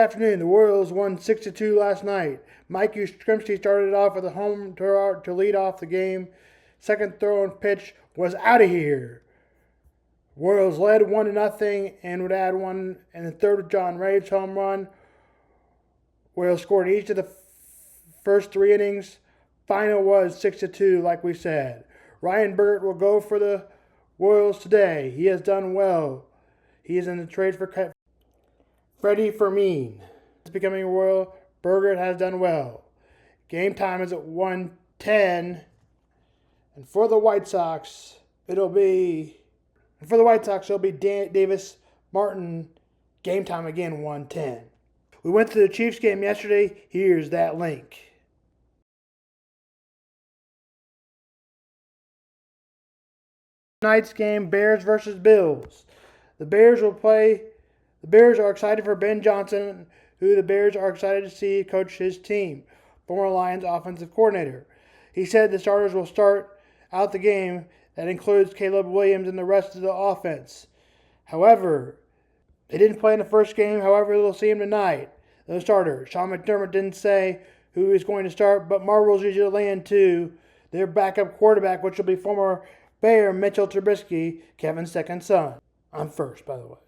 Afternoon, the Royals won 6-2 last night. Mike Yastrzemski started off with a home to lead off the game. Second throw and pitch was out of here. Royals led 1-0 and would add one in the third with John Ray's home run. Royals scored each of the first 3 innings. Final was 6-2, like we said. Ryan Burgert will go for the Royals today. He has done well. He is in the trade for Freddie Fermin is becoming a Royal. Burgert has done well. Game time is at 1:10. And for the White Sox, it'll be Davis Martin. Game time again, 1:10. We went to the Chiefs game yesterday. Here's that link. Tonight's game, Bears versus Bills. The Bears are excited for Ben Johnson, who the Bears are excited to see coach his team, former Lions offensive coordinator. He said the starters will start out the game. That includes Caleb Williams and the rest of the offense. However, they didn't play in the first game. However, they'll see him tonight. The starter, Sean McDermott, didn't say who is going to start, but Marvel's usually land to their backup quarterback, which will be former Bear Mitchell Trubisky, Kevin's second son. I'm first, by the way.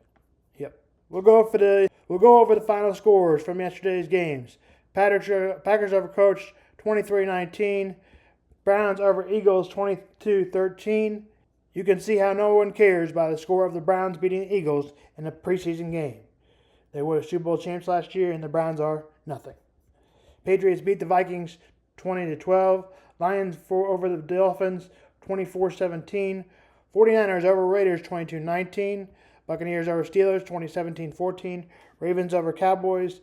Yep. We'll go over the final scores from yesterday's games. Packers over Coach 23-19. Browns over Eagles 22-13. You can see how no one cares by the score of the Browns beating the Eagles in a preseason game. They were Super Bowl champs last year, and the Browns are nothing. Patriots beat the Vikings 20-12. Lions over the Dolphins 24-17. 49ers over Raiders 22-19. Buccaneers over Steelers 20-17-14. Ravens over Cowboys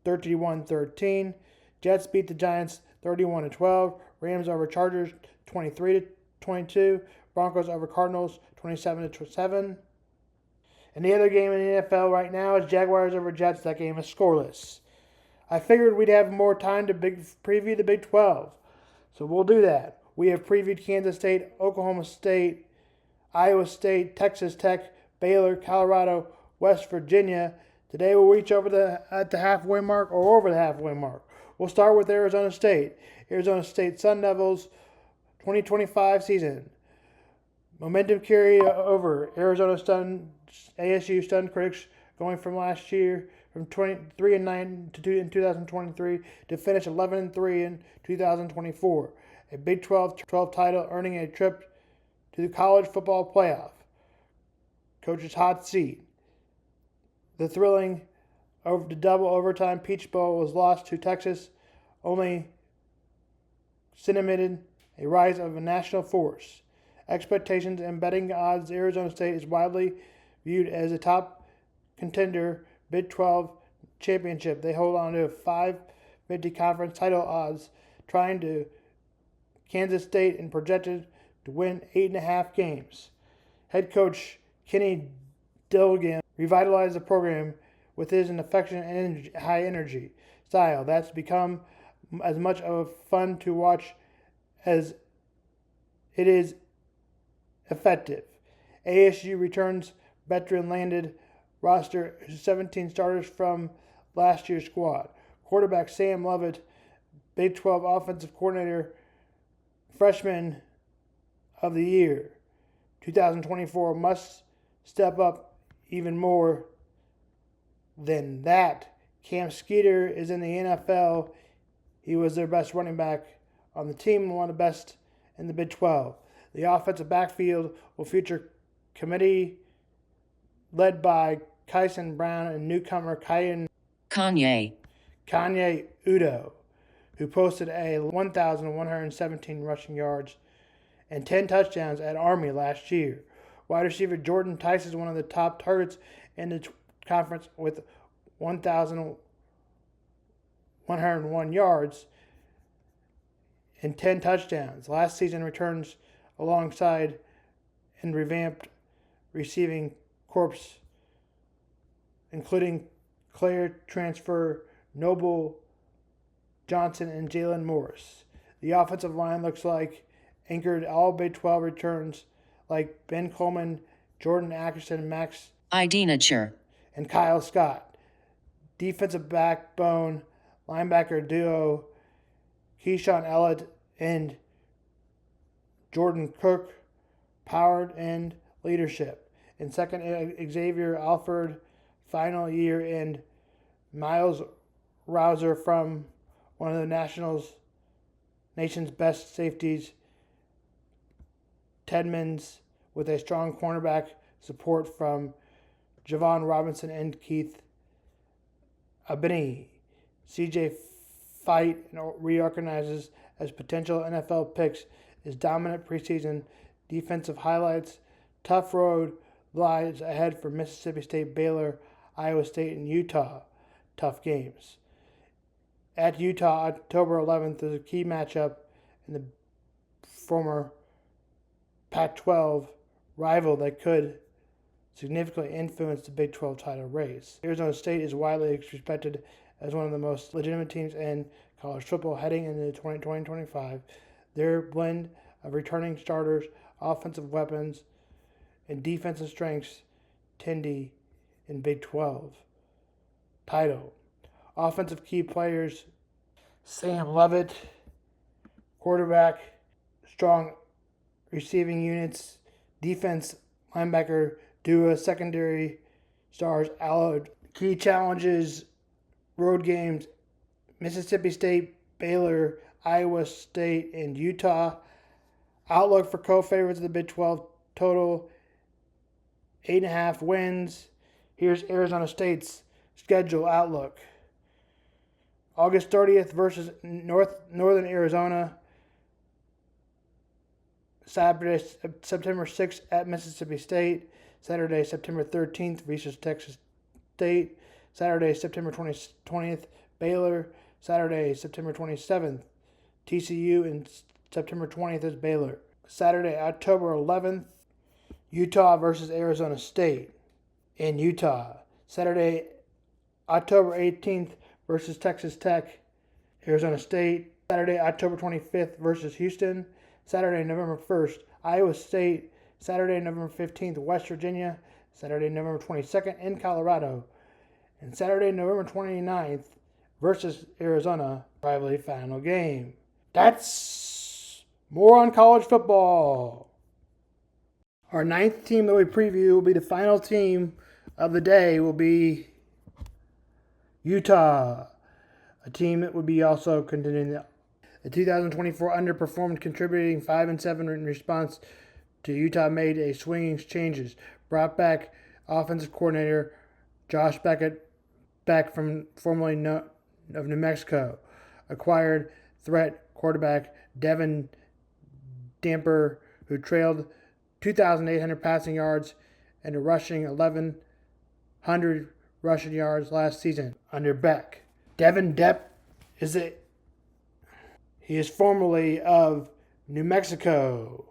31-13. Jets beat the Giants 31-12. Rams over Chargers 23-22. Broncos over Cardinals 27-7. And the other game in the NFL right now is Jaguars over Jets. That game is scoreless. I figured we'd have more time to preview the Big 12. So we'll do that. We have previewed Kansas State, Oklahoma State, Iowa State, Texas Tech, Baylor, Colorado, West Virginia. Today we'll reach over the halfway mark or over the halfway mark. We'll start with Arizona State. Arizona State Sun Devils 2025 season. Momentum carry over. ASU stunned critics going from last year from 23-9 in 2023 to finish 11-3 in 2024. A Big 12 title, earning a trip to the college football playoff. Coach's hot seat. The thrilling double overtime Peach Bowl was lost to Texas, only cemented a rise of a national force. Expectations and betting odds, Arizona State is widely viewed as a top contender Big 12 championship. They hold on to a 550 conference title odds, trying to Kansas State and projected to win 8.5 games. Head coach Kenny Dillingham revitalized the program with his affectionate and high energy style that's become as much of fun to watch as it is effective. ASU returns veteran landed roster 17 starters from last year's squad. Quarterback Sam Lovett, Big 12 offensive coordinator, freshman of the year 2024, must step up even more than that. Cam Skeeter is in the NFL. He was their best running back on the team and one of the best in the Big 12. The offensive backfield will feature committee led by Kyson Brown and newcomer Kanye Udo, who posted a 1,117 rushing yards and 10 touchdowns at Army last year. Wide receiver Jordan Tice is one of the top targets in the conference with 1,101 yards and 10 touchdowns. Last season returns alongside and revamped receiving corps, including Claire transfer Noble Johnson and Jalen Morris. The offensive line looks like anchored all Big 12 returns like Ben Coleman, Jordan Atkinson, Max Idinature, and Kyle Scott. defensive backbone linebacker duo Keyshawn Elliott and Jordan Cook, powered and leadership. And second, Xavier Alford, final year, and Miles Rouser from one of the nation's best safeties, Tedmans, with a strong cornerback support from Javon Robinson and Keith Abini. CJ Fight reorganizes as potential NFL picks. His dominant preseason defensive highlights. Tough road lies ahead for Mississippi State, Baylor, Iowa State, and Utah. Tough games. At Utah, October 11th, is a key matchup in the former Pac-12 rival that could significantly influence the Big 12 title race. Arizona State is widely respected as one of the most legitimate teams in college football heading into 2025. Their blend of returning starters, offensive weapons, and defensive strengths Tindy in Big 12 title. Offensive key players: Sam Levitt, quarterback, strong receiving units, defense, linebacker, duo, secondary stars, allied. Key challenges: road games, Mississippi State, Baylor, Iowa State, and Utah. Outlook for co-favorites of the Big 12: total 8.5 wins. Here's Arizona State's schedule outlook. August 30th versus Northern Arizona. Saturday, September 6th at Mississippi State. Saturday, September 13th versus Texas State. Saturday, September 20th, Baylor. Saturday, September 27th, TCU. And September 20th is Baylor. Saturday, October 11th, Utah versus Arizona State in Utah. Saturday, October 18th versus Texas Tech, Arizona State. Saturday, October 25th versus Houston. Saturday, November 1st, Iowa State. Saturday, November 15th, West Virginia. Saturday, November 22nd in Colorado. And Saturday, November 29th versus Arizona, rivalry final game. That's more on college football. Our ninth team that we preview will be the final team of the day, will be Utah, a team that would be also contending the 2024 underperformed, contributing 5-7 in response to Utah made a swinging changes. Brought back offensive coordinator Josh Beckett, back from formerly of New Mexico. Acquired threat quarterback Devin Damper, who trailed 2,800 passing yards and a rushing 1,100 rushing yards last season under Beck. Devin Depp he is formerly of New Mexico.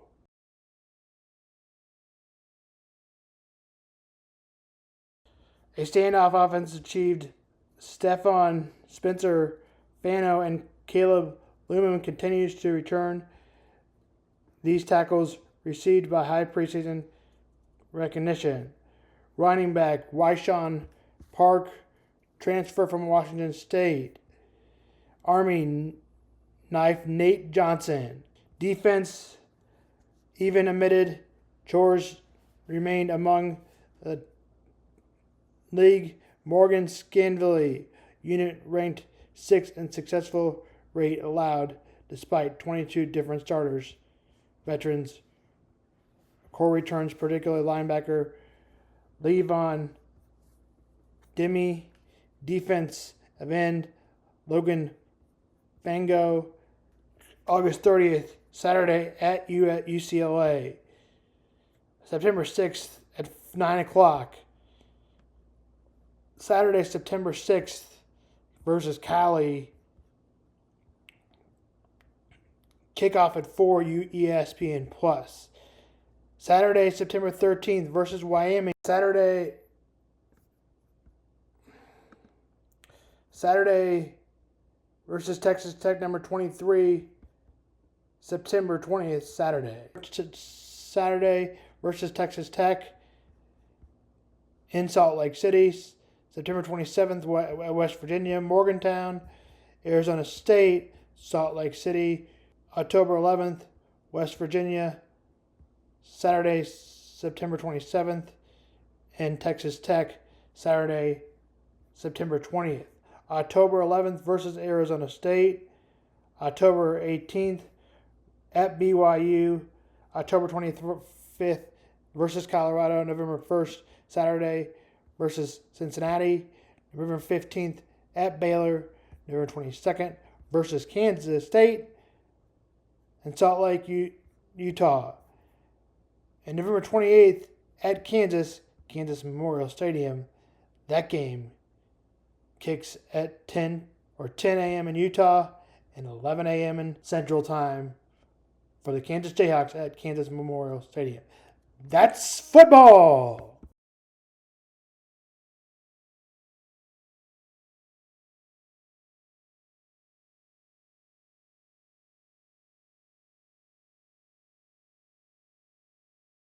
A standoff offense achieved. Stephon Spencer Fano and Caleb Lumen continues to return. These tackles received by high preseason recognition. Running back Wyshawn Park, transfer from Washington State. Army knife Nate Johnson. Defense, even admitted chores remained among the league. Morgan Scanville unit ranked 6th in successful rate allowed despite 22 different starters. Veterans, core returns, particularly linebacker Levon Demi, defense of end Logan Fango. August 30th, Saturday at UCLA. September 6th at 9 o'clock. Saturday, September 6th versus Cali. Kickoff at 4 ESPN Plus. Saturday, September 13th versus Wyoming. Saturday versus Texas Tech, number 23, September 20th, Saturday. Saturday versus Texas Tech in Salt Lake City. September 27th, West Virginia, Morgantown, Arizona State, Salt Lake City. October 11th, West Virginia. Saturday, September 27th, and Texas Tech, Saturday, September 20th. October 11th versus Arizona State. October 18th at BYU. October 25th versus Colorado. November 1st, Saturday, versus Cincinnati. November 15th at Baylor. November 22nd versus Kansas State. And Salt Lake, Utah. And November 28th at Kansas Memorial Stadium. That game kicks at 10 a.m. in Utah and 11 a.m. in Central Time for the Kansas Jayhawks at Kansas Memorial Stadium. That's football!